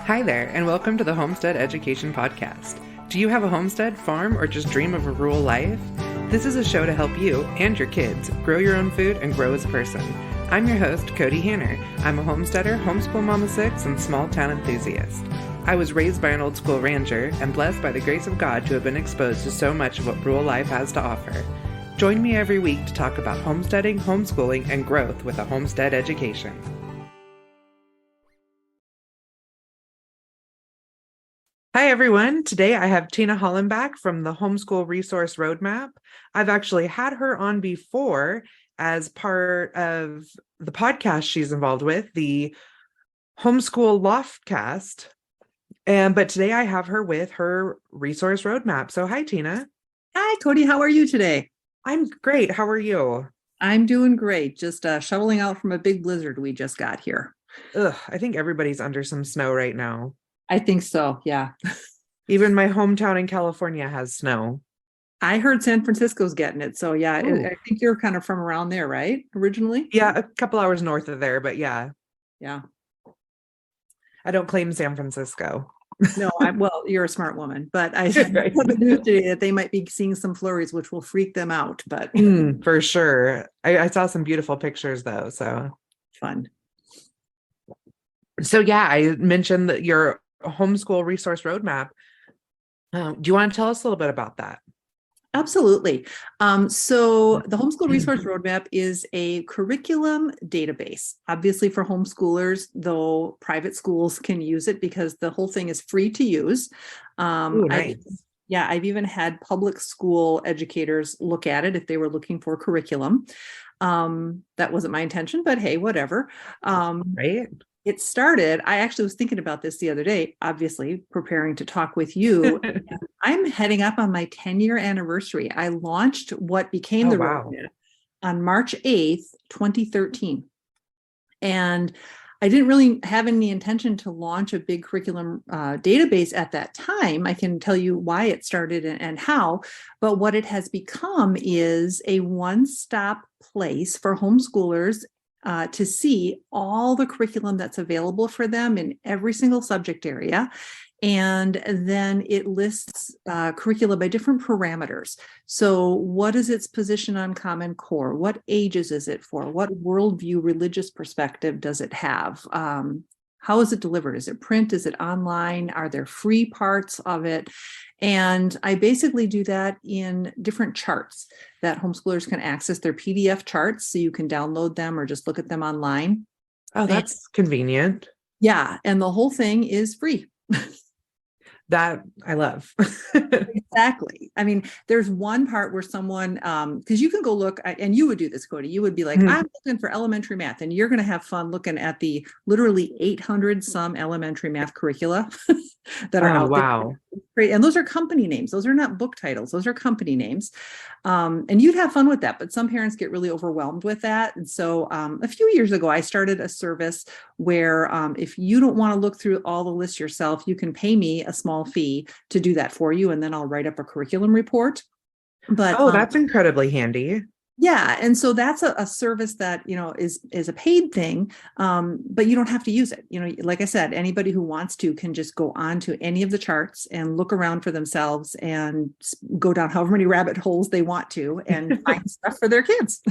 Hi there, and welcome to the Homestead Education Podcast. Do you have a homestead, farm, or just dream of a rural life? This is a show to help you and your kids grow your own food and grow as a person. I'm your host, Kody Hanner. I'm a homesteader, homeschool mama 6, and small town enthusiast. I was raised by an old school rancher and blessed by the grace of God to have been exposed to so much of what rural life has to offer. Join me every week to talk about homesteading, homeschooling, and growth with a homestead education. Hi, everyone. Today I have Tina Hollenbeck from the Homeschool Resource Roadmap. I've actually had her on before as part of the podcast she's involved with, the Homeschool Loftcast. But today I have her with her Resource Roadmap. So hi, Tina. Hi, Kody. How are you today? I'm great. How are you? I'm doing great. Just shoveling out from a big blizzard we just got here. I think everybody's under some snow right now. I think so, yeah. Even my hometown in California has snow. I heard San Francisco's getting it. So yeah, I think you're kind of from around there, right? Originally? Yeah, a couple hours north of there, but yeah. Yeah. I don't claim San Francisco. No, well, you're a smart woman, but I saw the news today that they might be seeing some flurries, which will freak them out. But for sure. I saw some beautiful pictures though. So fun. So yeah, I mentioned that your Homeschool Resource Roadmap. Do you want to tell us a little bit about that? Absolutely. So the Homeschool Resource Roadmap is a curriculum database, obviously for homeschoolers, though private schools can use it because the whole thing is free to use. Nice. I've even had public school educators look at it if they were looking for curriculum. That wasn't my intention, but hey, whatever. Right. It started, I actually was thinking about this the other day, obviously preparing to talk with you. I'm heading up on my 10-year anniversary. I launched what became the roadmap on March 8th, 2013. And I didn't really have any intention to launch a big curriculum database at that time. I can tell you why it started and how, but what it has become is a one-stop place for homeschoolers to see all the curriculum that's available for them in every single subject area. And then it lists curricula by different parameters. So what is its position on Common Core? What ages is it for? What worldview, religious perspective does it have? How is it delivered? Is it print? Is it online? Are there free parts of it? And I basically do that in different charts that homeschoolers can access. Their PDF charts, so you can download them or just look at them online. Oh, that's convenient. Yeah, and the whole thing is free. That I love. Exactly. I mean, there's one part where someone, because you can go look, and you would do this, Kody, you would be like, I'm looking for elementary math, and you're going to have fun looking at the literally 800 some elementary math curricula that are out there. Great. And those are company names. Those are not book titles. Those are company names. And you'd have fun with that, but some parents get really overwhelmed with that. And so a few years ago, I started a service where if you don't want to look through all the lists yourself, you can pay me a small fee to do that for you. And then I'll write up a curriculum report. But that's incredibly handy. Yeah. And so that's a service that, is a paid thing, but you don't have to use it. Like I said, anybody who wants to can just go on to any of the charts and look around for themselves and go down however many rabbit holes they want to and find stuff for their kids.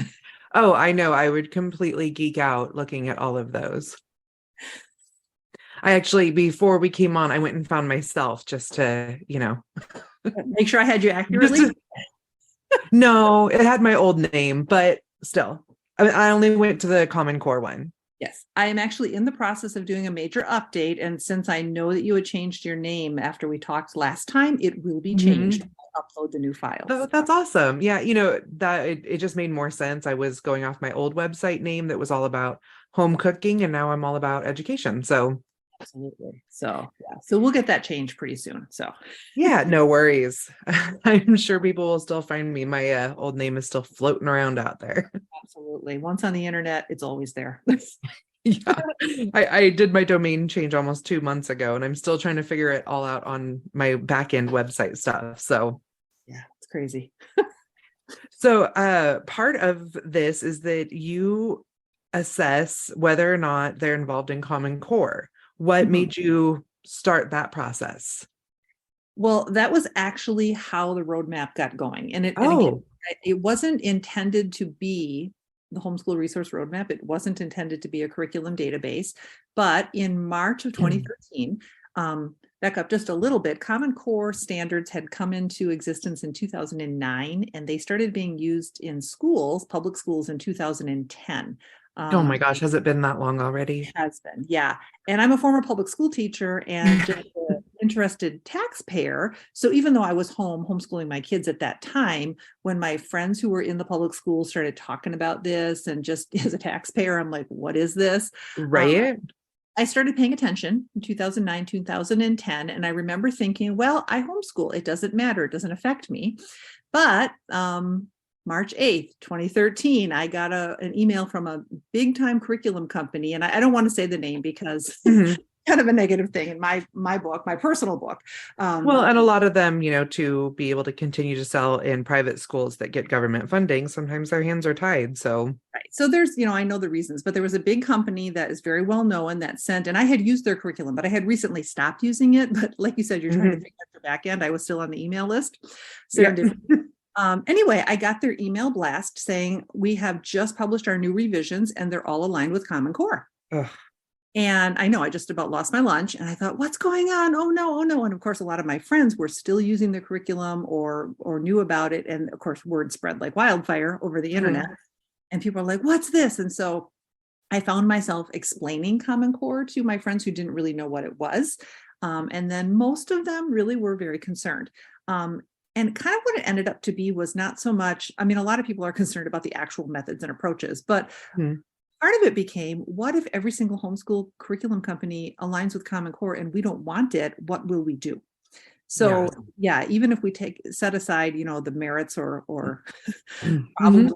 Oh, I know. I would completely geek out looking at all of those. I actually, before we came on, I went and found myself just to, make sure I had you accurately. No, it had my old name, but still, I only went to the Common Core one. Yes, I am actually in the process of doing a major update. And since I know that you had changed your name after we talked last time, it will be changed. I'll upload the new files. Oh, that's awesome. Yeah, that it just made more sense. I was going off my old website name that was all about home cooking, and now I'm all about education. So absolutely. So yeah, so we'll get that changed pretty soon. So yeah, no worries. I'm sure people will still find me. My old name is still floating around out there. Absolutely. Once on the internet, it's always there. Yeah, I did my domain change almost 2 months ago, and I'm still trying to figure it all out on my back end website stuff. So yeah, it's crazy. So part of this is that you assess whether or not they're involved in Common Core. What made you start that process? Well, that was actually how the roadmap got going. And Oh, it wasn't intended to be the Homeschool Resource Roadmap. It wasn't intended to be a curriculum database. But in March of 2013, back up just a little bit, Common Core standards had come into existence in 2009, and they started being used in schools, public schools, in 2010. oh my gosh, has it been that long already? Has been, yeah. And I'm a former public school teacher and just an interested taxpayer. So even though I was home homeschooling my kids at that time, when my friends who were in the public schools started talking about this, and just as a taxpayer, I'm like, what is this? Right. I started paying attention in 2009, 2010. And I remember thinking, well, I homeschool. It doesn't matter. It doesn't affect me. But March 8th, 2013, I got an email from a big time curriculum company. And I don't want to say the name because kind of a negative thing in my book, my personal book. Well, and a lot of them, to be able to continue to sell in private schools that get government funding, sometimes their hands are tied. So, right. So there's, I know the reasons, but there was a big company that is very well known that sent, and I had used their curriculum, but I had recently stopped using it. But like you said, you're trying to figure out your back end. I was still on the email list. Anyway, I got their email blast saying, we have just published our new revisions and they're all aligned with Common Core. Ugh. And I know I just about lost my lunch, and I thought, what's going on? Oh no. And of course, a lot of my friends were still using the curriculum or knew about it. And of course, word spread like wildfire over the internet. And people are like, what's this? And so I found myself explaining Common Core to my friends who didn't really know what it was. And then most of them really were very concerned. And kind of what it ended up to be was not so much, a lot of people are concerned about the actual methods and approaches, but part of it became, what if every single homeschool curriculum company aligns with Common Core and we don't want it? What will we do? So even if we set aside, the merits or problems.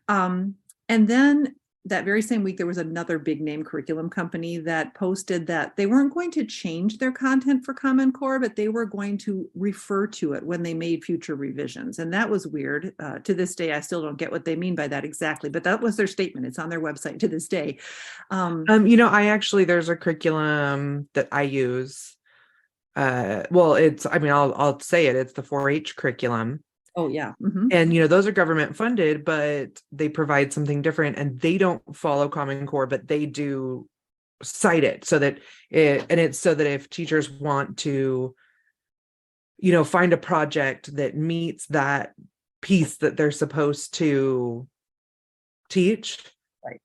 And then that very same week, there was another big name curriculum company that posted that they weren't going to change their content for Common Core, but they were going to refer to it when they made future revisions. And that was weird. To this day, I still don't get what they mean by that exactly, but that was their statement. It's on their website to this day. There's a curriculum that I use. I'll say it. It's the 4-H curriculum. Oh, yeah. And, those are government funded, but they provide something different, and they don't follow Common Core, but they do cite it so that it's so that if teachers want to, find a project that meets that piece that they're supposed to teach, right,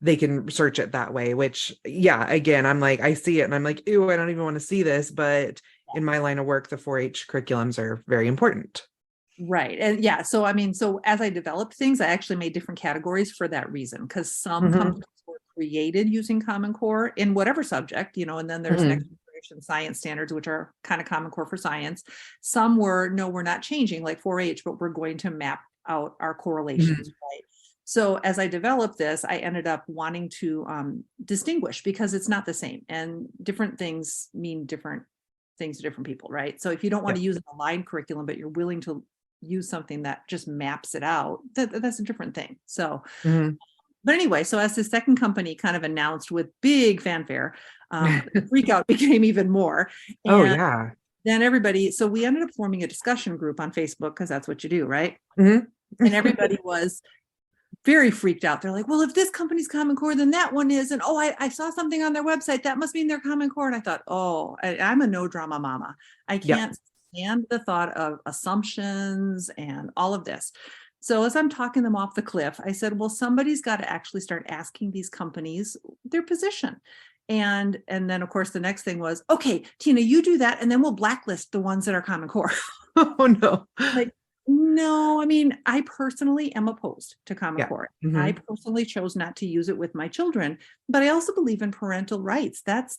they can search it that way, which, again, I'm like, I see it and I'm like, ew, I don't even want to see this. But in my line of work, the 4-H curriculums are very important. Right. And so as I developed things, I actually made different categories for that reason, because some companies were created using Common Core in whatever subject, and then there's next generation science standards, which are kind of Common Core for science. Some were, no, we're not changing like 4-H, but we're going to map out our correlations, right? So as I developed this, I ended up wanting to distinguish, because it's not the same, and different things mean different things to different people, right? So if you don't want to use an aligned curriculum, but you're willing to use something that just maps it out, that's a different thing. So, but anyway, so as the second company kind of announced with big fanfare, the freak out became even more. And then everybody, so we ended up forming a discussion group on Facebook, because that's what you do, right? And everybody was very freaked out. They're like, well, if this company's Common Core, then that one is. And I saw something on their website that must mean they're Common Core. And I thought, I'm a no drama mama. I can't stand the thought of assumptions and all of this. So as I'm talking them off the cliff, I said, well, somebody's got to actually start asking these companies their position. And then of course the next thing was, okay, Tina, you do that, and then we'll blacklist the ones that are Common Core. Oh no. Like, no, I personally am opposed to Common Core. I personally chose not to use it with my children, but I also believe in parental rights. That's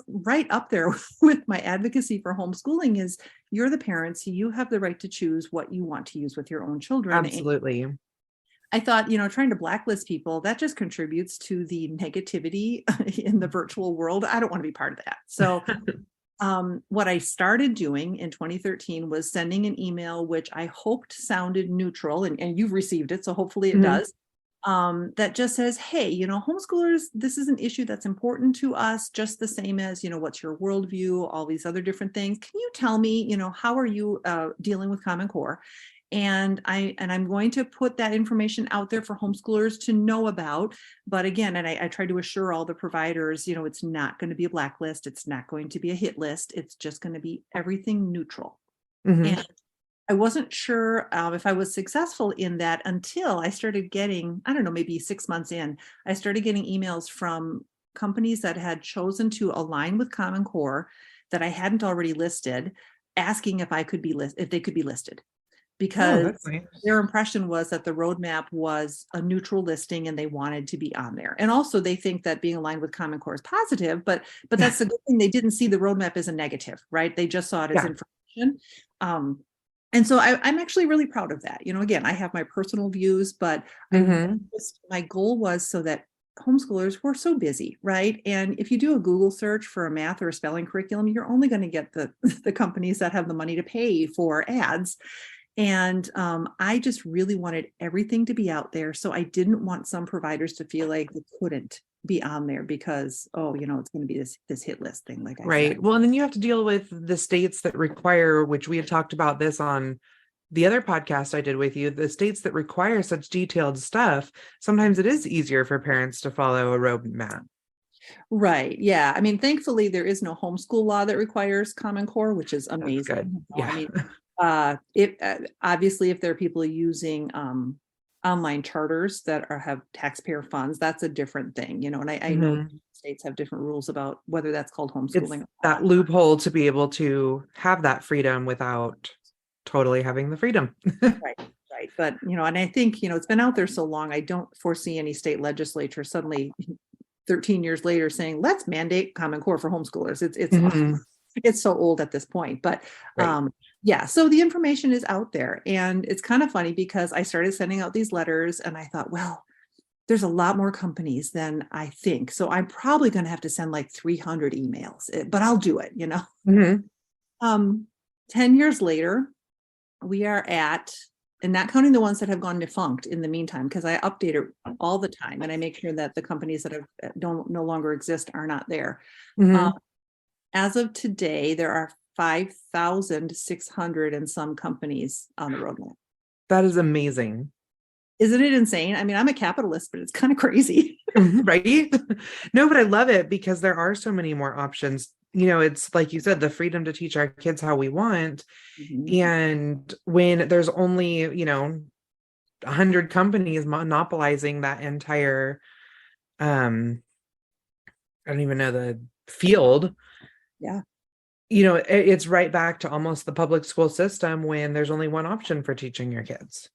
right up there with my advocacy for homeschooling. Is you're the parents, you have the right to choose what you want to use with your own children. Absolutely. And I thought, trying to blacklist people, that just contributes to the negativity in the virtual world. I don't want to be part of that. So what I started doing in 2013 was sending an email, which I hoped sounded neutral, and you've received it, so hopefully it does. that just says, hey, homeschoolers, this is an issue that's important to us, just the same as, what's your worldview, all these other different things. Can you tell me, how are you dealing with Common Core? And I'm going to put that information out there for homeschoolers to know about. But again, and I try to assure all the providers, it's not going to be a blacklist. It's not going to be a hit list. It's just going to be everything neutral. And I wasn't sure if I was successful in that until I started getting, I don't know, maybe 6 months in, I started getting emails from companies that had chosen to align with Common Core that I hadn't already listed, asking if they could be listed. Because their impression was that the roadmap was a neutral listing and they wanted to be on there. And also they think that being aligned with Common Core is positive, but that's the good thing. They didn't see the roadmap as a negative, right? They just saw it as information. And so I'm actually really proud of that. Again, I have my personal views, but my goal was so that homeschoolers were so busy, right? And if you do a Google search for a math or a spelling curriculum, you're only going to get the companies that have the money to pay for ads. And I just really wanted everything to be out there. So I didn't want some providers to feel like they couldn't be on there because, it's going to be this hit list thing, like I said. Well, and then you have to deal with the states that require, which we had talked about this on the other podcast I did with you, the states that require such detailed stuff. Sometimes it is easier for parents to follow a roadmap. Right. Yeah. I mean, thankfully, there is no homeschool law that requires Common Core, which is amazing. That's good. Yeah. I mean, obviously, if there are people using online charters that have taxpayer funds, that's a different thing, and I know states have different rules about whether that's called homeschooling. It's that loophole to be able to have that freedom without totally having the freedom. Right. But, and I think, it's been out there so long, I don't foresee any state legislature suddenly 13 years later saying, let's mandate Common Core for homeschoolers. It's so old at this point, but so the information is out there, and it's kind of funny because I started sending out these letters and I thought, well, there's a lot more companies than I think. So I'm probably going to have to send like 300 emails, but I'll do it, 10 years later, we are at, and not counting the ones that have gone defunct in the meantime, because I update it all the time and I make sure that the companies that no longer exist are not there. As of today, there are 5,600 and some companies on the roadmap. That is amazing. Isn't it insane? I mean, I'm a capitalist, but it's kind of crazy. Right? No, but I love it because there are so many more options. It's like you said, the freedom to teach our kids how we want. And when there's only, 100 companies monopolizing that entire, I don't even know, the field. Yeah. It's right back to almost the public school system when there's only one option for teaching your kids.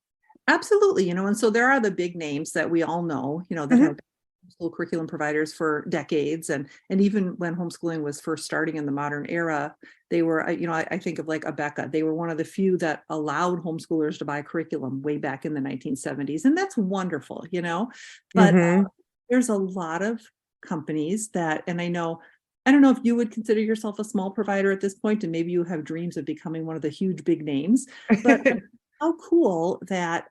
Absolutely. And so there are the big names that we all know, that have homeschool curriculum providers for decades. And even when homeschooling was first starting in the modern era, they were, I think of like Abeka. They were one of the few that allowed homeschoolers to buy curriculum way back in the 1970s. And that's wonderful, but there's a lot of companies that, and I don't know if you would consider yourself a small provider at this point, and maybe you have dreams of becoming one of the huge big names, but how cool that,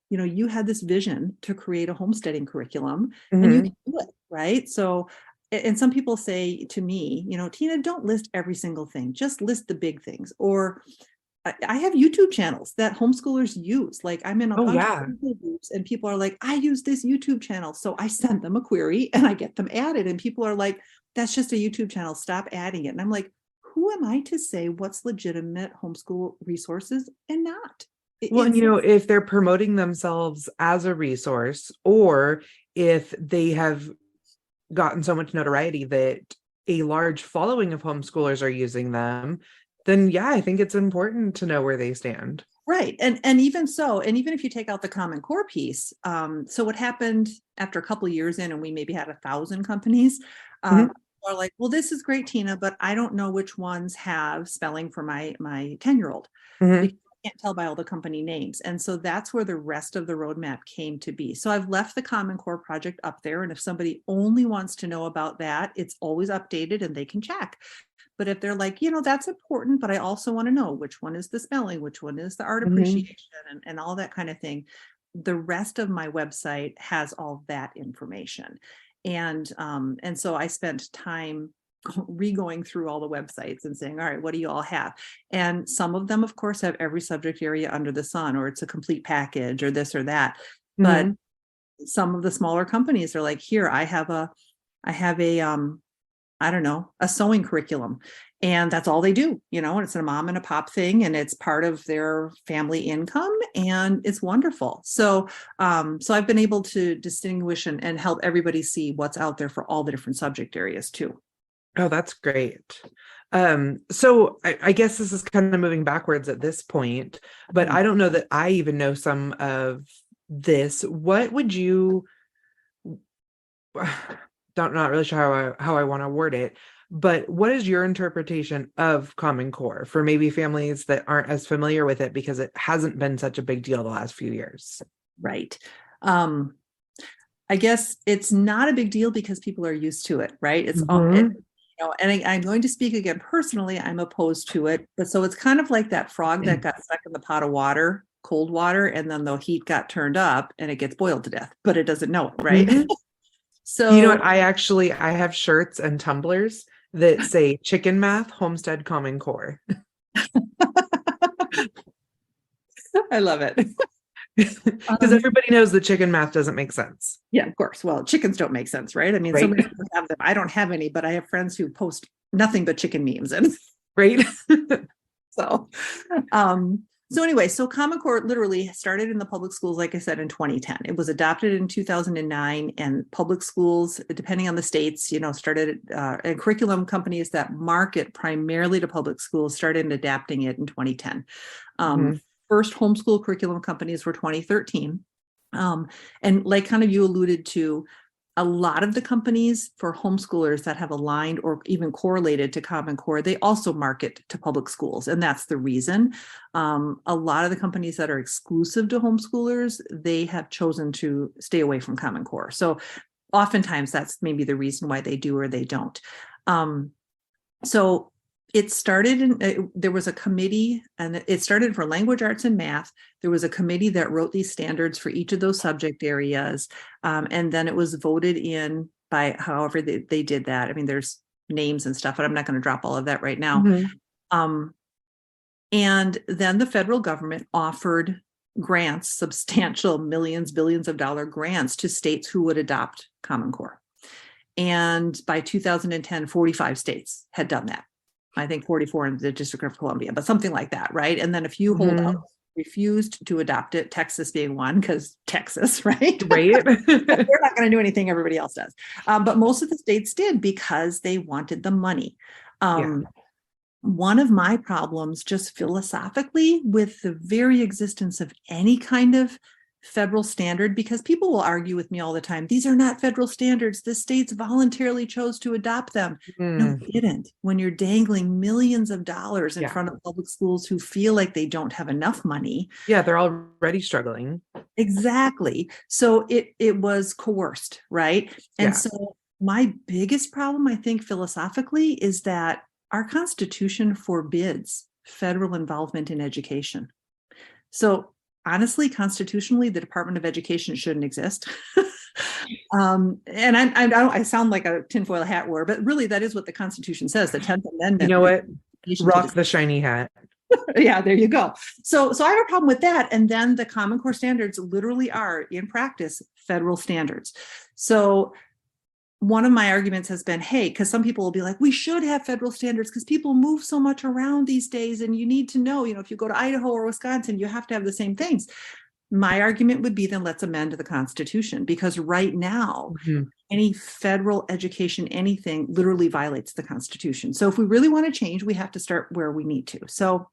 you had this vision to create a homesteading curriculum and you can do it, right? So, and some people say to me, Tina, don't list every single thing, just list the big things. Or I have YouTube channels that homeschoolers use. Like I'm in a bunch of YouTube groups and people are like, I use this YouTube channel. So I send them a query and I get them added. And people are like, that's just a YouTube channel. Stop adding it. And I'm like, who am I to say what's legitimate homeschool resources and not? Well, and if they're promoting themselves as a resource, or if they have gotten so much notoriety that a large following of homeschoolers are using them, then I think it's important to know where they stand. Right. And even so, and even if you take out the Common Core piece, so what happened after a couple of years in, and we maybe had 1,000 companies, are like, well, this is great, Tina, but I don't know which ones have spelling for my 10-year-old. Because I can't tell by all the company names. And so that's where the rest of the roadmap came to be. So I've left the Common Core project up there. And if somebody only wants to know about that, it's always updated and they can check. But if they're like, that's important, but I also want to know which one is the spelling, which one is the art appreciation and all that kind of thing, the rest of my website has all that information. And so I spent time re-going through all the websites and saying, all right, what do you all have? And some of them, of course, have every subject area under the sun, or it's a complete package or this or that. But some of the smaller companies are like, here, I have a I don't know, a sewing curriculum. And that's all they do, and it's a mom and a pop thing, and it's part of their family income, and it's wonderful. So I've been able to distinguish and help everybody see what's out there for all the different subject areas too. Oh, that's great. So I guess this is kind of moving backwards at this point, but I don't know that I even know some of this. What would you, not really sure how I want to word it, but what is your interpretation of Common Core for maybe families that aren't as familiar with it because it hasn't been such a big deal the last few years? Right. I guess it's not a big deal because people are used to it, right? It's and I'm going to speak again personally, I'm opposed to it. But so it's kind of like that frog that got stuck in the pot of water, cold water, and then the heat got turned up and it gets boiled to death, but it doesn't know it, right? So you know what? I have shirts and tumblers that say Chicken Math, Homestead, Common Core. I love it. Because everybody knows that chicken math doesn't make sense. Yeah, of course. Well, chickens don't make sense, right? I mean, right. So many people have them. I don't have any, but I have friends who post nothing but chicken memes. And right. So anyway, so Common Core literally started in the public schools, like I said, in 2010. It was adopted in 2009, and public schools, depending on the states, started, and curriculum companies that market primarily to public schools started adapting it in 2010. First homeschool curriculum companies were 2013. And like kind of you alluded to, a lot of the companies for homeschoolers that have aligned or even correlated to Common Core, they also market to public schools. And that's the reason. A lot of the companies that are exclusive to homeschoolers, they have chosen to stay away from Common Core. So oftentimes that's maybe the reason why they do or they don't. So it started there was a committee, and it started for language arts and math. There was a committee that wrote these standards for each of those subject areas. And then it was voted in by however they did that. I mean, there's names and stuff, but I'm not going to drop all of that right now. And then the federal government offered grants, substantial millions, billions of dollar grants to states who would adopt Common Core. And by 2010, 45 states had done that. I think 44 in the District of Columbia, but something like that, right? And then a few holdouts refused to adopt it, Texas being one, because Texas, right? Right. We're not going to do anything everybody else does. But most of the states did because they wanted the money. One of my problems just philosophically with the very existence of any kind of federal standard, because people will argue with me all the time, these are not federal standards, the states voluntarily chose to adopt them. No, they didn't. When you're dangling millions of dollars in front of public schools who feel like they don't have enough money. Yeah, they're already struggling. Exactly. So it was coerced, right? And so my biggest problem, I think, philosophically, is that our Constitution forbids federal involvement in education. So honestly, constitutionally, the Department of Education shouldn't exist. And I sound like a tinfoil hat wearer, but really that is what the Constitution says. The 10th Amendment. You know what? Rock the shiny hat. Yeah, there you go. So I have a problem with that. And then the Common Core standards literally are, in practice, federal standards. So one of my arguments has been, hey, because some people will be like, we should have federal standards because people move so much around these days. And you need to know, if you go to Idaho or Wisconsin, you have to have the same things. My argument would be, then let's amend the Constitution, because right now, any federal education, anything literally violates the Constitution. So if we really want to change, we have to start where we need to. So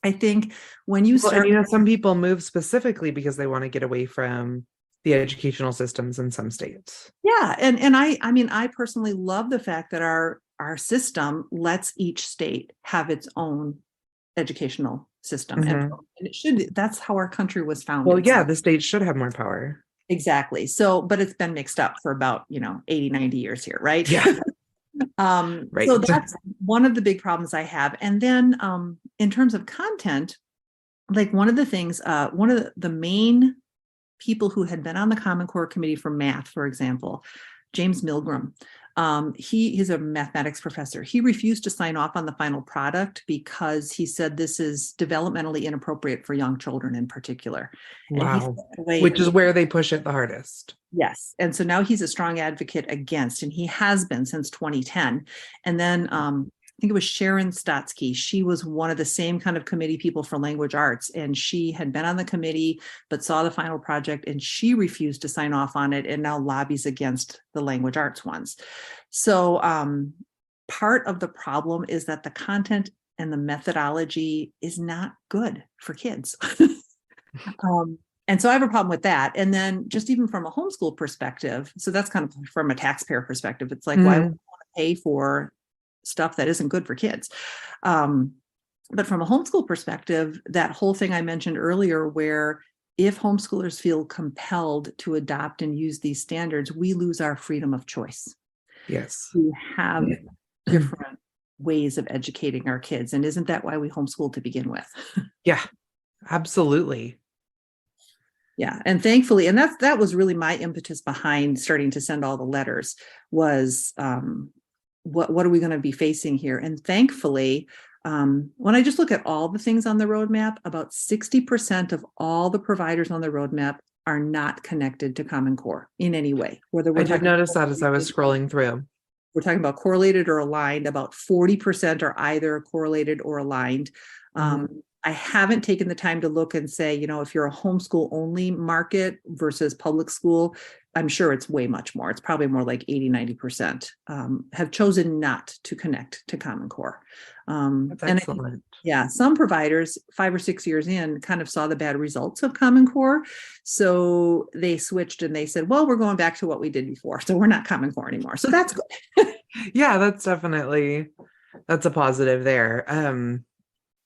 I think when you start, some people move specifically because they want to get away from the educational systems in some states. Yeah. And I personally love the fact that our system lets each state have its own educational system. And it should, that's how our country was founded. Well, yeah, the states should have more power. Exactly. So, but it's been mixed up for about, 80, 90 years here, right? Yeah. Right. So that's one of the big problems I have. And then in terms of content, like one of the things, one of the main people who had been on the Common Core committee for math, for example, James Milgram. He's a mathematics professor. He refused to sign off on the final product because he said this is developmentally inappropriate for young children in particular. Wow. Which is where they push it the hardest. Yes. And so now he's a strong advocate against, and he has been since 2010. And then I think it was Sharon Stotsky. She was one of the same kind of committee people for language arts, and she had been on the committee, but saw the final project, and she refused to sign off on it and now lobbies against the language arts ones. So part of the problem is that the content and the methodology is not good for kids. And so I have a problem with that. And then just even from a homeschool perspective, so that's kind of from a taxpayer perspective, it's like, why would we want to pay for stuff that isn't good for kids? But from a homeschool perspective, that whole thing I mentioned earlier, where if homeschoolers feel compelled to adopt and use these standards, we lose our freedom of choice. Yes. We have different ways of educating our kids. And isn't that why we homeschool to begin with? Yeah, absolutely. Yeah. And thankfully, and that was really my impetus behind starting to send all the letters was, what are we going to be facing here? And thankfully, when I just look at all the things on the roadmap, about 60% of all the providers on the roadmap are not connected to Common Core in any way. Whether I did notice that as I was scrolling through. We're talking about correlated or aligned. About 40% are either correlated or aligned. I haven't taken the time to look and say, if you're a homeschool only market versus public school, I'm sure it's way much more. It's probably more like 80-90% have chosen not to connect to Common Core. That's excellent. Some providers 5 or 6 years in kind of saw the bad results of Common Core. So they switched and they said, well, we're going back to what we did before. So we're not Common Core anymore. So that's good. Yeah, that's a positive there.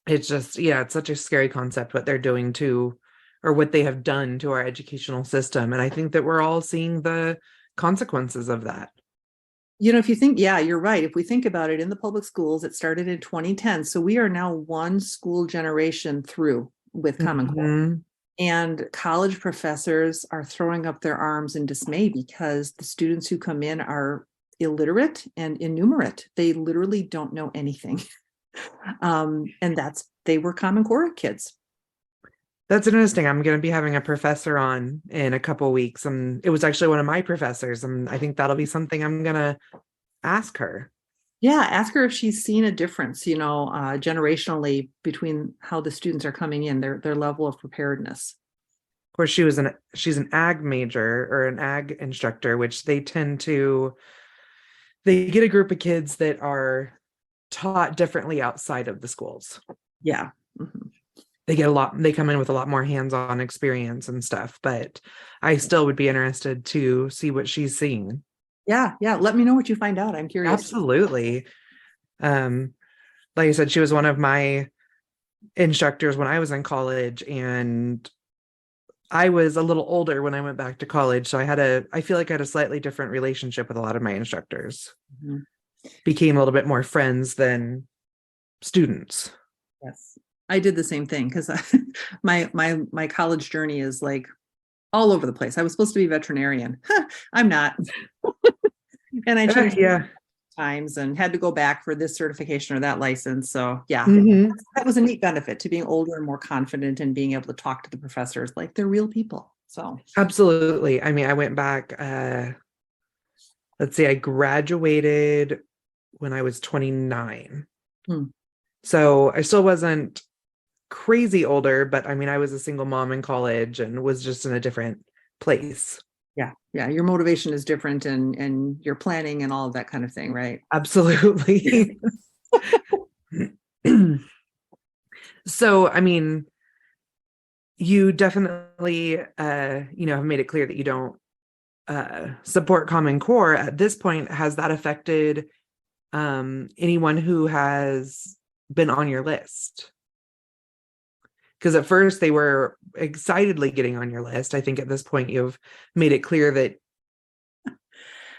It's just, it's such a scary concept what they're doing to, or what they have done to our educational system. And I think that we're all seeing the consequences of that. If you think, you're right. If we think about it, in the public schools, it started in 2010. So we are now one school generation through with Common Core. And college professors are throwing up their arms in dismay because the students who come in are illiterate and innumerate. They literally don't know anything. And they were Common Core kids. That's interesting. I'm going to be having a professor on in a couple of weeks, and it was actually one of my professors, and I think that'll be something I'm going to ask her. Yeah, ask her if she's seen a difference, generationally between how the students are coming in, their level of preparedness. Of course, she's an ag major or an ag instructor, which they get a group of kids that are taught differently outside of the schools. Yeah. They come in with a lot more hands-on experience and stuff, but I still would be interested to see what she's seeing. Yeah. Let me know what you find out. I'm curious. Absolutely. Like I said, she was one of my instructors when I was in college, and I was a little older when I went back to college. So I feel like I had a slightly different relationship with a lot of my instructors. Became a little bit more friends than students. Yes. I did the same thing because my college journey is like all over the place. I was supposed to be a veterinarian. I'm not. And I changed times and had to go back for this certification or that license. So that was a neat benefit to being older and more confident and being able to talk to the professors like they're real people. So absolutely. I mean, I went back, let's see, I graduated when I was 29. So I still wasn't crazy older, but I mean, I was a single mom in college and was just in a different place. Yeah. Your motivation is different and your planning and all of that kind of thing, right? Absolutely. So, I mean, you definitely, have made it clear that you don't support Common Core. At this point, has that affected anyone who has been on your list? Because at first they were excitedly getting on your list. I think at this point you've made it clear that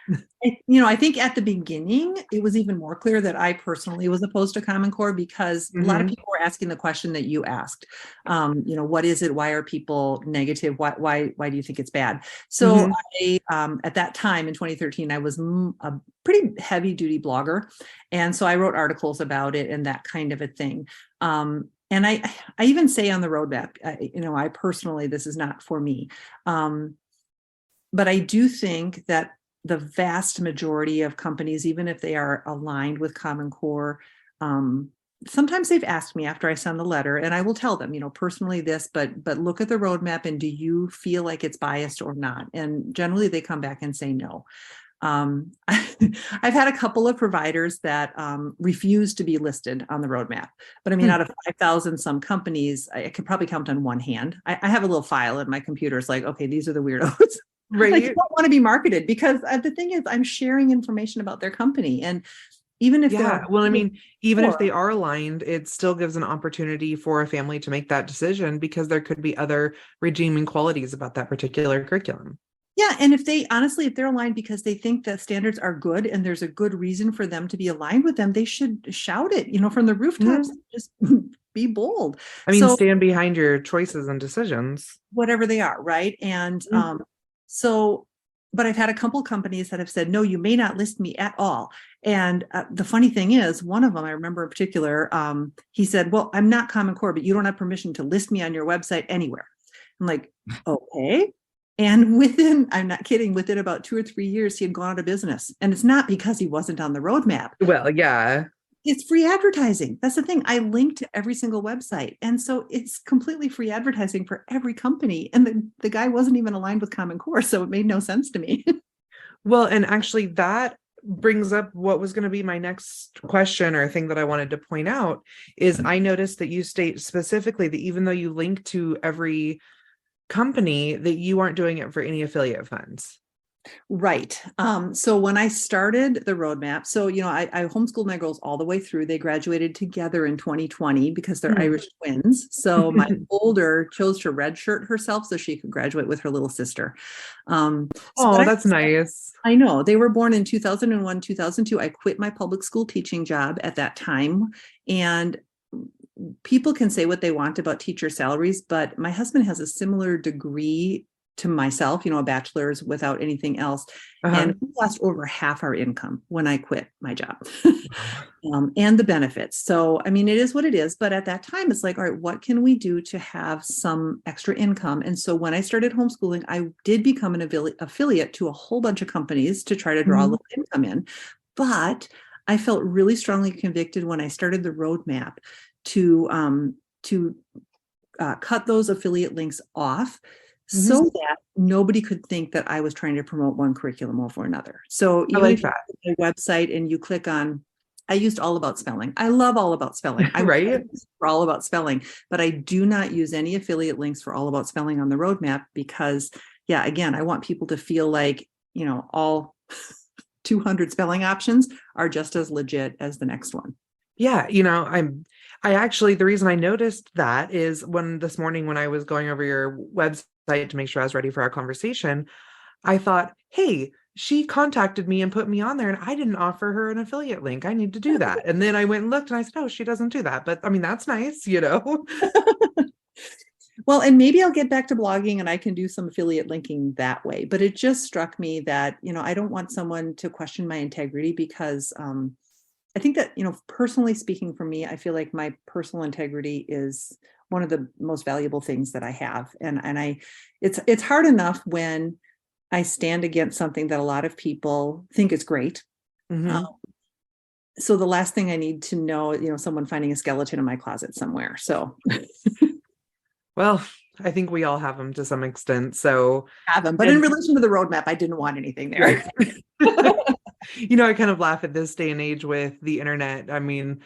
I think at the beginning, it was even more clear that I personally was opposed to Common Core because a lot of people were asking the question that you asked. What is it? Why are people negative? Why do you think it's bad? So I, at that time in 2013, I was a pretty heavy duty blogger. And so I wrote articles about it and that kind of a thing. And I even say on the roadmap, I personally, this is not for me. But I do think that the vast majority of companies, even if they are aligned with Common Core, sometimes they've asked me after I send the letter, and I will tell them, personally this, but look at the roadmap and do you feel like it's biased or not? And generally they come back and say no. I've had a couple of providers that refuse to be listed on the roadmap, but I mean, out of 5,000 some companies, I could probably count on one hand. I have a little file in my computer. It's like, okay, these are the weirdos. Right. Like, you don't want to be marketed because the thing is, I'm sharing information about their company. And even if even if they are aligned, it still gives an opportunity for a family to make that decision because there could be other redeeming qualities about that particular curriculum. Yeah. And if they're aligned because they think that standards are good and there's a good reason for them to be aligned with them, they should shout it, from the rooftops, just be bold. I mean, stand behind your choices and decisions. Whatever they are, right? And but I've had a couple companies that have said, no, you may not list me at all. And the funny thing is, one of them, I remember in particular, he said, well, I'm not Common Core, but you don't have permission to list me on your website anywhere. I'm like, okay. And I'm not kidding, within about 2 or 3 years, he had gone out of business. And it's not because he wasn't on the roadmap. Well, yeah. It's free advertising. That's the thing. I link to every single website. And so it's completely free advertising for every company. And the guy wasn't even aligned with Common Core. So it made no sense to me. Well, and actually that brings up what was going to be my next question or thing that I wanted to point out is I noticed that you state specifically that even though you link to every company, that you aren't doing it for any affiliate funds. Right. So when I started the roadmap, I homeschooled my girls all the way through. They graduated together in 2020 because they're Irish twins. So my older chose to redshirt herself so she could graduate with her little sister. That's nice. I know. They were born in 2001, 2002. I quit my public school teaching job at that time. And people can say what they want about teacher salaries, but my husband has a similar degree to myself, a bachelor's without anything else. And we lost over half our income when I quit my job and the benefits. So, I mean, it is what it is. But at that time, it's like, all right, what can we do to have some extra income? And so when I started homeschooling, I did become an affiliate to a whole bunch of companies to try to draw a little income in. But I felt really strongly convicted when I started the roadmap to cut those affiliate links off so that nobody could think that I was trying to promote one curriculum over another. So even if you go to my website and you click on, I used All About Spelling. I love All About Spelling. I right. For All About Spelling, but I do not use any affiliate links for All About Spelling on the roadmap because, again, I want people to feel like, all 200 spelling options are just as legit as the next one. Yeah. I actually, the reason I noticed that is this morning when I was going over your website to make sure I was ready for our conversation, I thought, hey, she contacted me and put me on there and I didn't offer her an affiliate link. I need to do that. And then I went and looked and I said, oh, she doesn't do that. But I mean, that's nice, Well, and maybe I'll get back to blogging and I can do some affiliate linking that way. But it just struck me that, I don't want someone to question my integrity because I think that, personally speaking for me, I feel like my personal integrity is one of the most valuable things that I have. And it's hard enough when I stand against something that a lot of people think is great. So the last thing I need to know, someone finding a skeleton in my closet somewhere. So. Well, I think we all have them to some extent. So have them, but in relation to the roadmap, I didn't want anything there. Right. I kind of laugh at this day and age with the internet. I mean,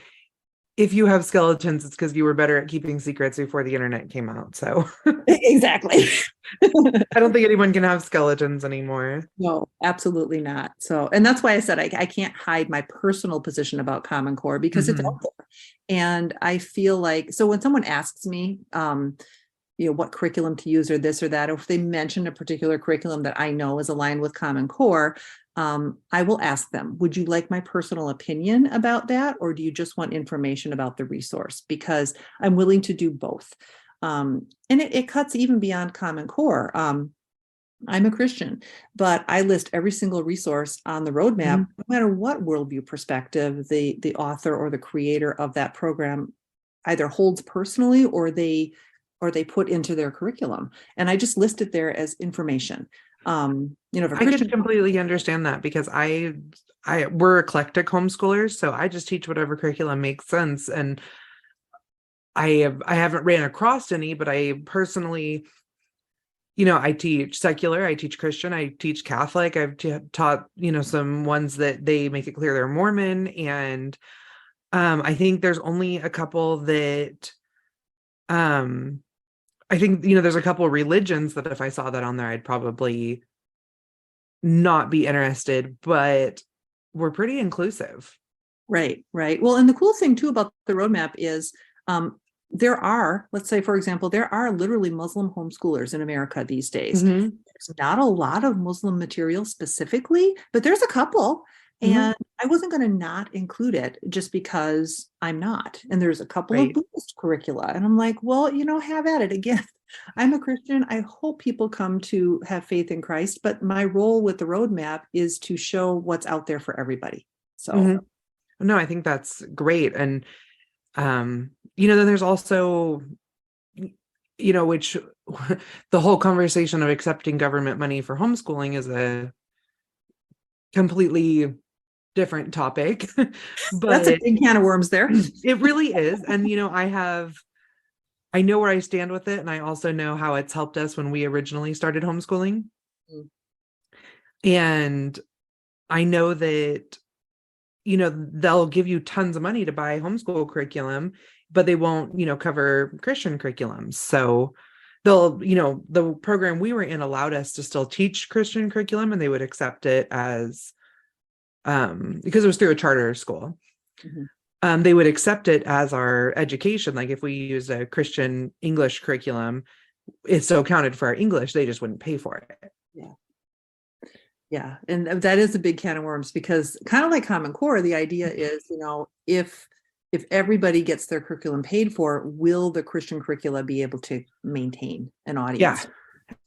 if you have skeletons, it's because you were better at keeping secrets before the internet came out. So exactly. I don't think anyone can have skeletons anymore. No, absolutely not. So, and that's why I said I can't hide my personal position about Common Core because it's out there. And I feel like, so when someone asks me, what curriculum to use or this or that, or if they mention a particular curriculum that I know is aligned with Common Core, I will ask them, would you like my personal opinion about that? Or do you just want information about the resource? Because I'm willing to do both. And it cuts even beyond Common Core. I'm a Christian, but I list every single resource on the roadmap, no matter what worldview perspective the author or the creator of that program either holds personally or they put into their curriculum. And I just list it there as information. If a I could completely understand that, because we're eclectic homeschoolers, so I just teach whatever curriculum makes sense. And I haven't ran across any, but I personally, I teach secular, I teach Christian, I teach Catholic. I've taught, some ones that they make it clear they're Mormon. And I think there's only a couple that, I think, there's a couple of religions that if I saw that on there, I'd probably not be interested, but we're pretty inclusive. Right. Well, and the cool thing too about the roadmap is, there are, let's say, for example, there are literally Muslim homeschoolers in America these days. There's not a lot of Muslim material specifically, but there's a couple. And I wasn't going to not include it just because I'm not. And there's a couple of Buddhist curricula. And I'm like, well, have at it. Again, I'm a Christian. I hope people come to have faith in Christ. But my role with the roadmap is to show what's out there for everybody. So, no, I think that's great. And then there's also, which the whole conversation of accepting government money for homeschooling is a completely different topic. But that's a big can of worms there. It really is. And, I know where I stand with it. And I also know how it's helped us when we originally started homeschooling. And I know that, they'll give you tons of money to buy homeschool curriculum, but they won't, cover Christian curriculums. So they'll, the program we were in allowed us to still teach Christian curriculum, and they would accept it as, because it was through a charter school. They would accept it as our education. Like if we used a Christian English curriculum, it's still counted for our English. They just wouldn't pay for it. Yeah. And that is a big can of worms, because kind of like Common Core, the idea is, if everybody gets their curriculum paid for, will the Christian curricula be able to maintain an audience? Yeah.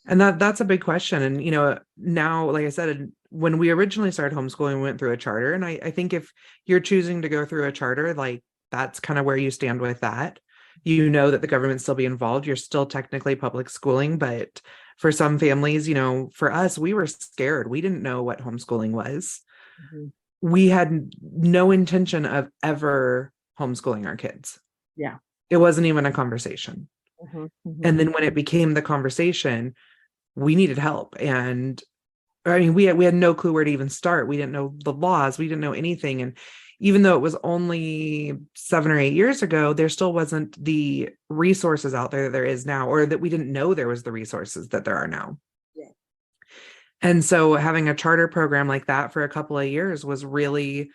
And that's a big question. And, now, like I said, when we originally started homeschooling, we went through a charter. And I think if you're choosing to go through a charter, like that's kind of where you stand with that. That the government still be involved. You're still technically public schooling, but for some families, for us, we were scared. We didn't know what homeschooling was. We had no intention of ever homeschooling our kids. Yeah. It wasn't even a conversation. And then when it became the conversation, we needed help. And I mean, we had no clue where to even start. We didn't know the laws. We didn't know anything. And even though it was only 7 or 8 years ago, there still wasn't the resources out there that there is now, or that we didn't know there was the resources that there are now. Yeah. And so having a charter program like that for a couple of years was really,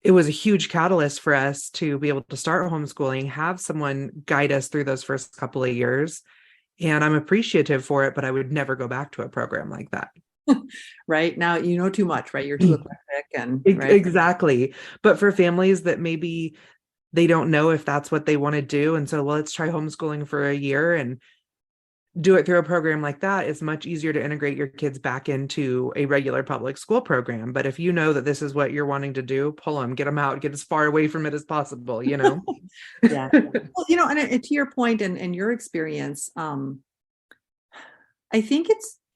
it was a huge catalyst for us to be able to start homeschooling, have someone guide us through those first couple of years. And I'm appreciative for it, but I would never go back to a program like that. Right now, you know too much, right? You're too eclectic, and right? Exactly. But for families that maybe they don't know if that's what they want to do, and so, well, let's try homeschooling for a year and do it through a program like that, it's much easier to integrate your kids back into a regular public school program. But if you know that this is what you're wanting to do, pull them, get them out, get as far away from it as possible, Yeah. Well, and to your point and your experience, I think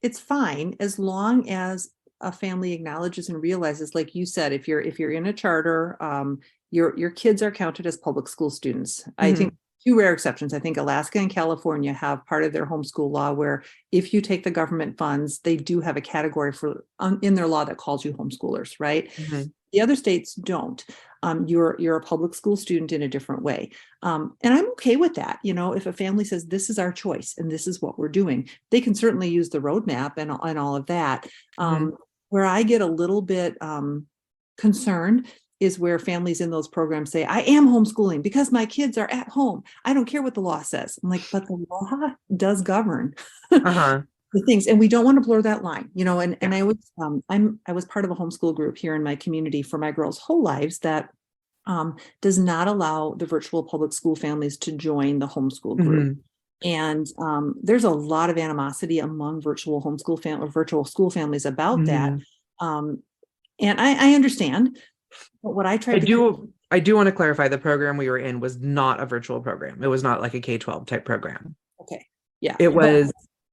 it's fine as long as a family acknowledges and realizes, like you said, if you're in a charter, your kids are counted as public school students. I think few rare exceptions. I think Alaska and California have part of their homeschool law where if you take the government funds, they do have a category in their law that calls you homeschoolers, right? The other states don't. You're a public school student in a different way. And I'm okay with that. If a family says this is our choice and this is what we're doing, they can certainly use the roadmap and all of that. Where I get a little bit concerned is where families in those programs say, I am homeschooling because my kids are at home. I don't care what the law says. I'm like, but the law does govern Uh-huh. the things, and we don't want to blur that line, and I was I was part of a homeschool group here in my community for my girls' whole lives that does not allow the virtual public school families to join the homeschool group. Mhm. And there's a lot of animosity among virtual virtual school families about that. Mhm. And I understand, but what I tried I do want to clarify the program we were in was not a virtual program. It was not like a K-12 type program. okay, yeah,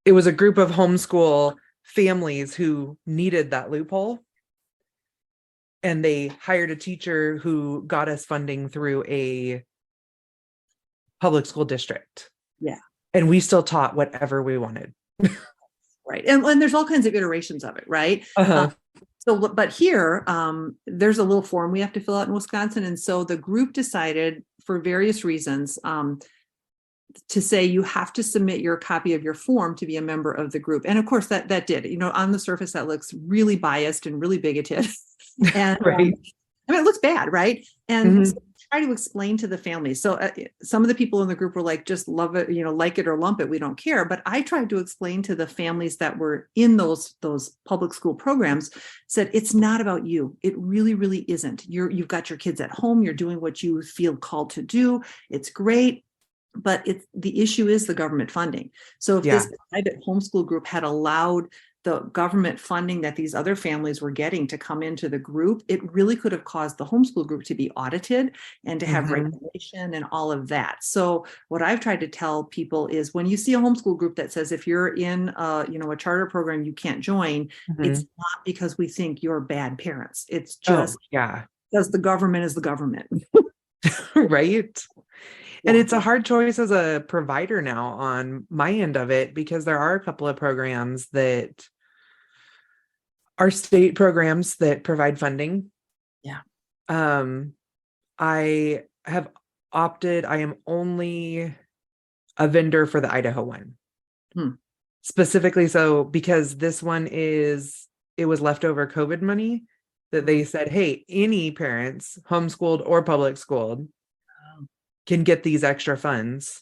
It was a group of homeschool families who needed that loophole. And they hired a teacher who got us funding through a public school district. Yeah. And we still taught whatever we wanted. Right. And there's all kinds of iterations of it, right? Uh-huh. But here, there's a little form we have to fill out in Wisconsin. And so the group decided for various reasons to say you have to submit your copy of your form to be a member of the group. And of course that did, on the surface, that looks really biased and really bigoted. And Right. it looks bad, right? And Mhm. so try to explain to the families. So some of the people in the group were like, just love it, like it or lump it, we don't care. But I tried to explain to the families that were in those public school programs, said it's not about you. It really, really isn't. You've got your kids at home. You're doing what you feel called to do. It's great. But the issue is the government funding. So if this private homeschool group had allowed the government funding that these other families were getting to come into the group, it really could have caused the homeschool group to be audited and to have regulation and all of that. So what I've tried to tell people is when you see a homeschool group that says if you're in a charter program you can't join, it's not because we think you're bad parents. It's just because the government is the government. Right. And it's a hard choice as a provider now on my end of it, because there are a couple of programs that are state programs that provide funding. Yeah. I have opted, I am only a vendor for the Idaho one. Specifically so because this one it was leftover COVID money that they said, hey, any parents, homeschooled or public schooled, can get these extra funds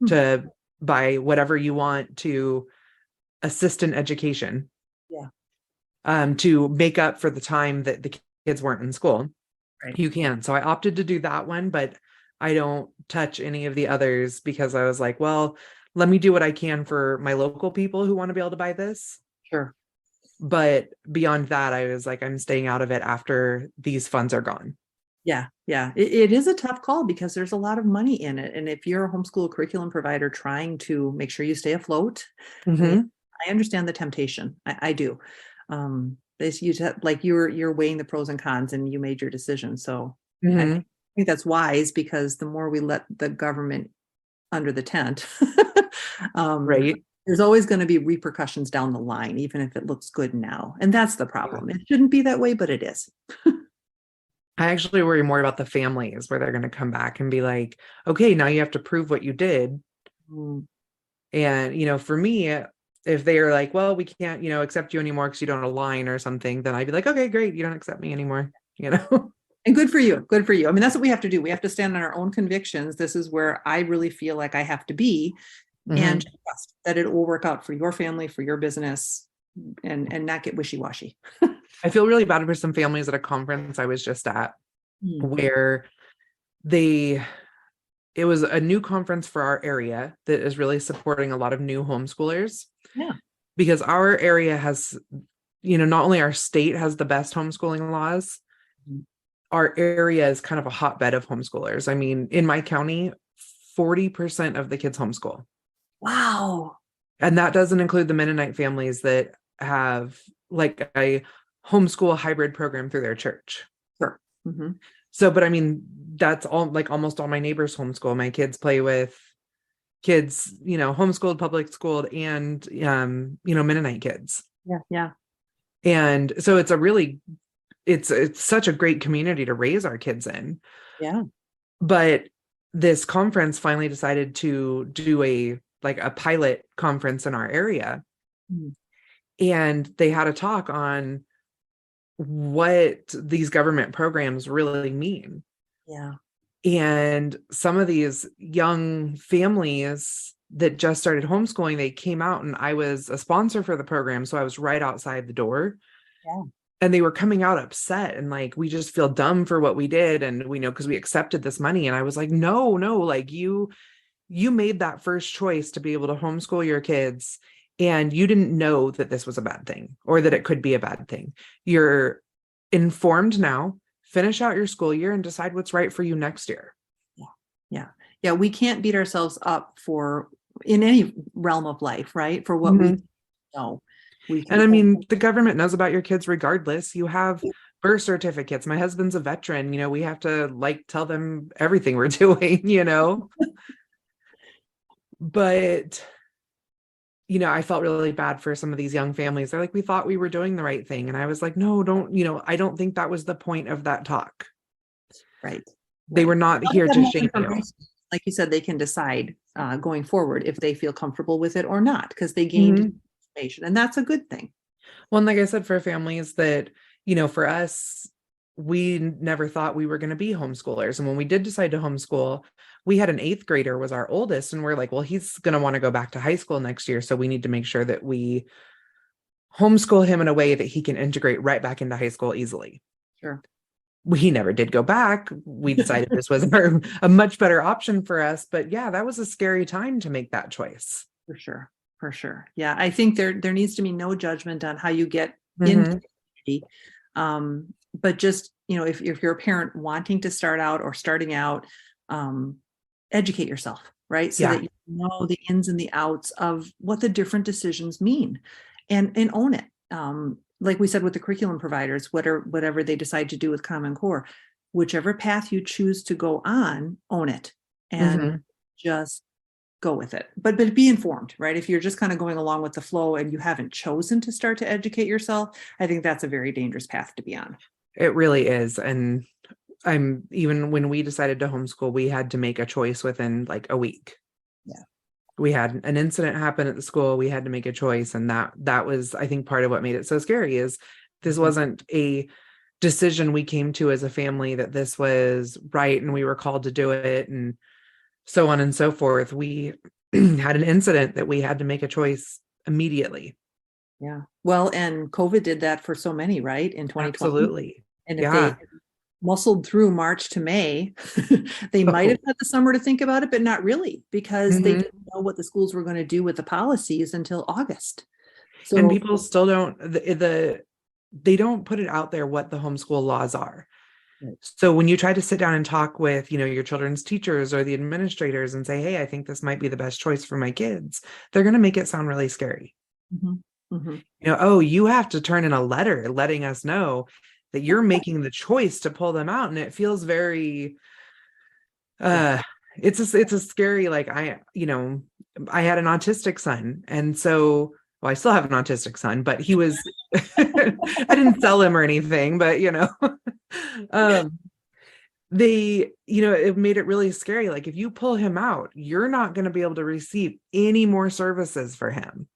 to buy whatever you want to assist in education. To make up for the time that the kids weren't in school. Right. You can. So I opted to do that one, but I don't touch any of the others because I was like, well, let me do what I can for my local people who want to be able to buy this. Sure. But beyond that, I was like, I'm staying out of it after these funds are gone. Yeah. It is a tough call because there's a lot of money in it. And if you're a homeschool curriculum provider trying to make sure you stay afloat, I understand the temptation. I do. Like you're weighing the pros and cons and you made your decision. So I think that's wise because the more we let the government under the tent, right. There's always going to be repercussions down the line, even if it looks good now. And that's the problem. It shouldn't be that way, but it is. I actually worry more about the families where they're going to come back and be like, okay, now you have to prove what you did. And, for me, if they are like, well, we can't, accept you anymore because you don't align or something, then I'd be like, okay, great. You don't accept me anymore, And good for you. Good for you. I mean, that's what we have to do. We have to stand on our own convictions. This is where I really feel like I have to be and trust that it will work out for your family, for your business, and not get wishy-washy. I feel really bad for some families at a conference I was just at where it was a new conference for our area that is really supporting a lot of new homeschoolers. Yeah. Because our area has, not only our state has the best homeschooling laws, our area is kind of a hotbed of homeschoolers. I mean, in my county, 40% of the kids homeschool. Wow. And that doesn't include the Mennonite families that have like a homeschool hybrid program through their church. Sure. So, but I mean, that's all, like almost all my neighbors homeschool. My kids play with kids, homeschooled, public schooled, and, Mennonite kids. Yeah. And so it's such a great community to raise our kids in. Yeah. But this conference finally decided to do a pilot conference in our area. And they had a talk on what these government programs really mean. Yeah. And some of these young families that just started homeschooling, they came out, and I was a sponsor for the program. So I was right outside the door. Yeah. And they were coming out upset and like, we just feel dumb for what we did. And we know, because we accepted this money. And I was like, no, like you made that first choice to be able to homeschool your kids. And you didn't know that this was a bad thing or that it could be a bad thing. You're informed now. Finish out your school year and decide what's right for you next year. Yeah. We can't beat ourselves up in any realm of life, right? For what we know. And I mean, the government knows about your kids regardless. You have birth certificates. My husband's a veteran. We have to like tell them everything we're doing, But, I felt really bad for some of these young families. They're like, we thought we were doing the right thing. And I was like, no, don't, I don't think that was the point of that talk. Right. They were not here to shame you. Like you said, they can decide going forward if they feel comfortable with it or not, because they gained information, and that's a good thing. Well, and like I said, for families that, for us, we never thought we were going to be homeschoolers. And when we did decide to homeschool, we had an 8th grader was our oldest. And we're like, well, he's going to want to go back to high school next year. So we need to make sure that we homeschool him in a way that he can integrate right back into high school easily. Sure. He never did go back. We decided this was a much better option for us. But yeah, that was a scary time to make that choice. For sure. Yeah. I think there needs to be no judgment on how you get into the community. But just, if you're a parent wanting to start out or starting out, educate yourself, right? So that you know the ins and the outs of what the different decisions mean, and own it. Like we said with the curriculum providers, whatever they decide to do with Common Core, whichever path you choose to go on, own it and just go with it. But be informed, right? If you're just kind of going along with the flow and you haven't chosen to start to educate yourself, I think that's a very dangerous path to be on. It really is. And even when we decided to homeschool, we had to make a choice within like a week. Yeah. We had an incident happen at the school. We had to make a choice. And that was, I think, part of what made it so scary is this wasn't a decision we came to as a family that this was right and we were called to do it and so on and so forth. We had an incident that we had to make a choice immediately. Yeah. Well, and COVID did that for so many, right? In 2020. Absolutely. And if they muscled through March to May, they might have had the summer to think about it, but not really, because they didn't know what the schools were going to do with the policies until August. So, and people still don't, they don't put it out there what the homeschool laws are. Right. So when you try to sit down and talk with, your children's teachers or the administrators and say, hey, I think this might be the best choice for my kids, they're going to make it sound really scary. Oh, you have to turn in a letter letting us know that you're making the choice to pull them out. And it feels very, it's a scary, like I had an autistic son. And so, well, I still have an autistic son, but he was, I didn't sell him or anything, but they, it made it really scary. Like if you pull him out, you're not going to be able to receive any more services for him.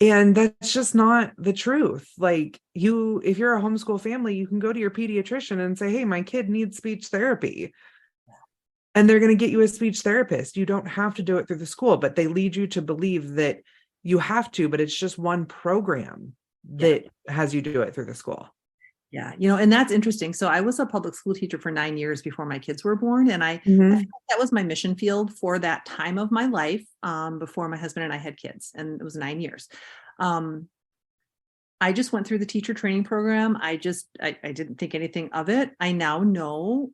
And that's just not the truth. Like if you're a homeschool family, you can go to your pediatrician and say, hey, my kid needs speech therapy. And they're going to get you a speech therapist. You don't have to do it through the school, but they lead you to believe that you have to, but it's just one program that has you do it through the school. Yeah. And that's interesting. So I was a public school teacher for 9 years before my kids were born. And I feel like that was my mission field for that time of my life, before my husband and I had kids. And it was 9 years. I just went through the teacher training program. I didn't think anything of it. I now know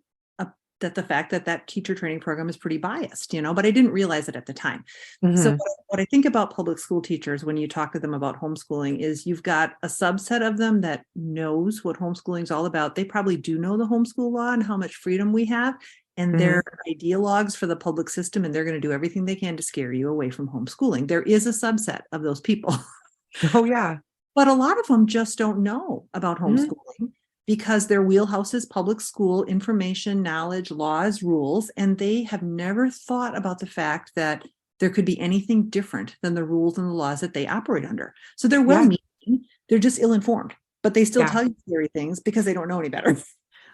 that the fact that teacher training program is pretty biased, but I didn't realize it at the time. So what I think about public school teachers when you talk to them about homeschooling is you've got a subset of them that knows what homeschooling is all about. They probably do know the homeschool law and how much freedom we have, and they're ideologues for the public system, and they're going to do everything they can to scare you away from homeschooling. There is a subset of those people. Oh, yeah. But a lot of them just don't know about homeschooling. Because their wheelhouse is public school information, knowledge, laws, rules, and they have never thought about the fact that there could be anything different than the rules and the laws that they operate under. So they're well-meaning, they're just ill-informed. but they still tell you scary things because they don't know any better.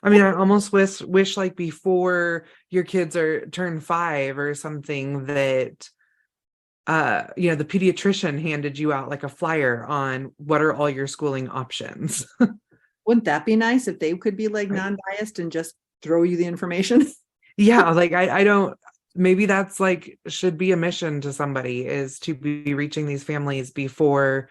I mean, I almost wish like before your kids turn 5 or something that, the pediatrician handed you out like a flyer on what are all your schooling options. Wouldn't that be nice if they could be like non-biased and just throw you the information? Yeah. Like I don't, maybe that's like, should be a mission to somebody, is to be reaching these families before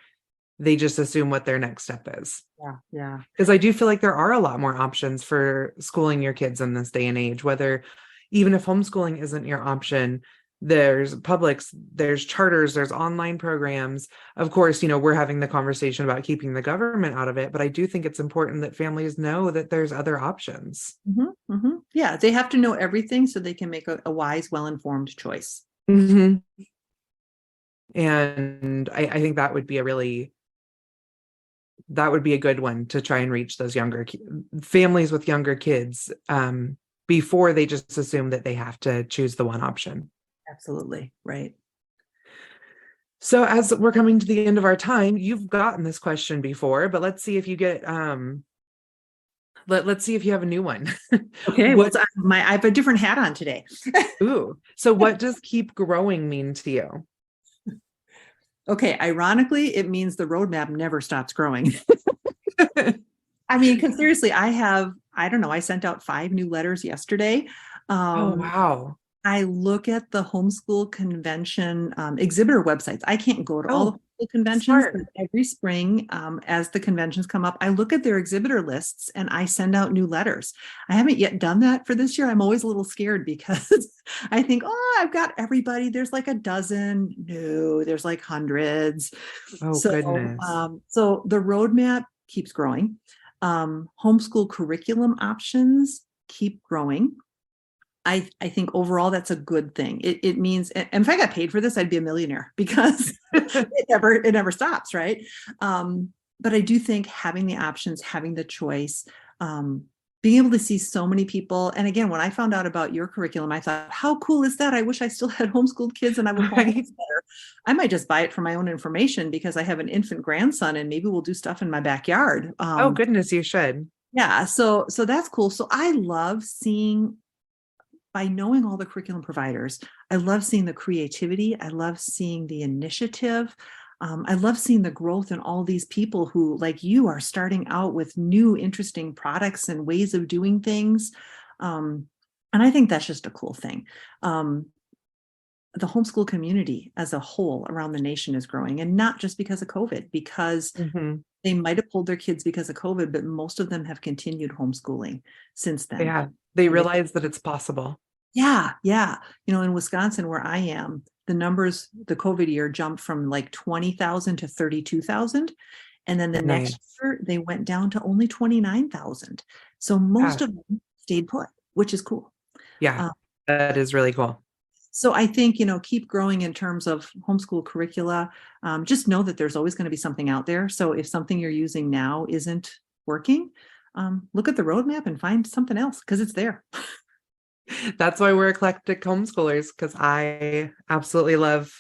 they just assume what their next step is. Yeah. Because I do feel like there are a lot more options for schooling your kids in this day and age, whether even if homeschooling isn't your option, there's publics, there's charters, there's online programs. Of course, we're having the conversation about keeping the government out of it, but I do think it's important that families know that there's other options. Mm-hmm, mm-hmm. Yeah, they have to know everything so they can make a wise, well-informed choice. Mm-hmm. And I think that would be a good one to try and reach those younger families with younger kids before they just assume that they have to choose the one option. Absolutely. Right. So as we're coming to the end of our time, you've gotten this question before, but let's see if you get, let's see if you have a new one. Okay. I have a different hat on today. Ooh. So what does keep growing mean to you? Okay. Ironically, it means the roadmap never stops growing. I mean, because seriously, I sent out 5 new letters yesterday. Oh, wow. I look at the homeschool convention exhibitor websites. I can't go to all the homeschool conventions, but every spring, as the conventions come up, I look at their exhibitor lists and I send out new letters. I haven't yet done that for this year. I'm always a little scared because I think, I've got everybody. There's like a dozen. No, there's like hundreds. Oh, goodness. So the roadmap keeps growing. Homeschool curriculum options keep growing. I think overall that's a good thing. It means, and if I got paid for this, I'd be a millionaire because it never stops, right? But I do think having the options, having the choice, being able to see so many people. And again, when I found out about your curriculum, I thought, how cool is that? I wish I still had homeschooled kids and I would homeschool better. I might just buy it for my own information because I have an infant grandson and maybe we'll do stuff in my backyard. Oh goodness, you should. Yeah, so that's cool. So I love seeing, by knowing all the curriculum providers, I love seeing the creativity. I love seeing the initiative. I love seeing the growth in all these people who, like you, are starting out with new, interesting products and ways of doing things. And I think that's just a cool thing. The homeschool community as a whole around the nation is growing, and not just because of COVID, because they might have pulled their kids because of COVID, but most of them have continued homeschooling since then. Yeah. They realize that it's possible. Yeah. In Wisconsin, where I am, the numbers, the COVID year jumped from like 20,000 to 32,000. And then the next year, they went down to only 29,000. So most of them stayed put, which is cool. Yeah, that is really cool. So I think, keep growing in terms of homeschool curricula. Just know that there's always going to be something out there. So if something you're using now isn't working, look at the roadmap and find something else because it's there. That's why we're eclectic homeschoolers, because I absolutely love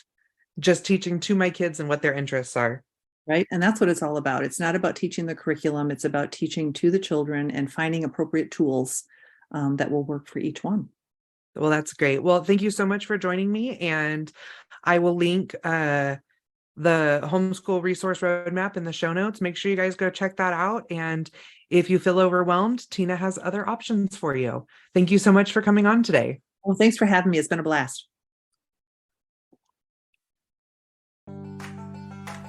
just teaching to my kids and what their interests are. Right. And that's what it's all about. It's not about teaching the curriculum. It's about teaching to the children and finding appropriate tools that will work for each one. Well, that's great. Well, thank you so much for joining me. And I will link the Homeschool Resource Roadmap in the show notes. Make sure you guys go check that out. And if you feel overwhelmed, Tina has other options for you. Thank you so much for coming on today. Well, thanks for having me. It's been a blast.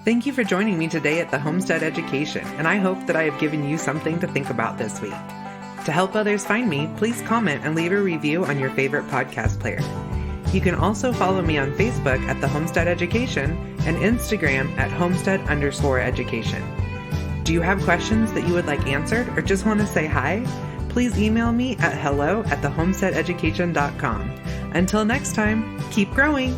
Thank you for joining me today at the Homestead Education, and I hope that I have given you something to think about this week. To help others find me, please comment and leave a review on your favorite podcast player. You can also follow me on Facebook at the Homestead Education and Instagram at Homestead_education. Do you have questions that you would like answered or just want to say hi? Please email me at hello@thehomesteadeducation.com. Until next time, keep growing.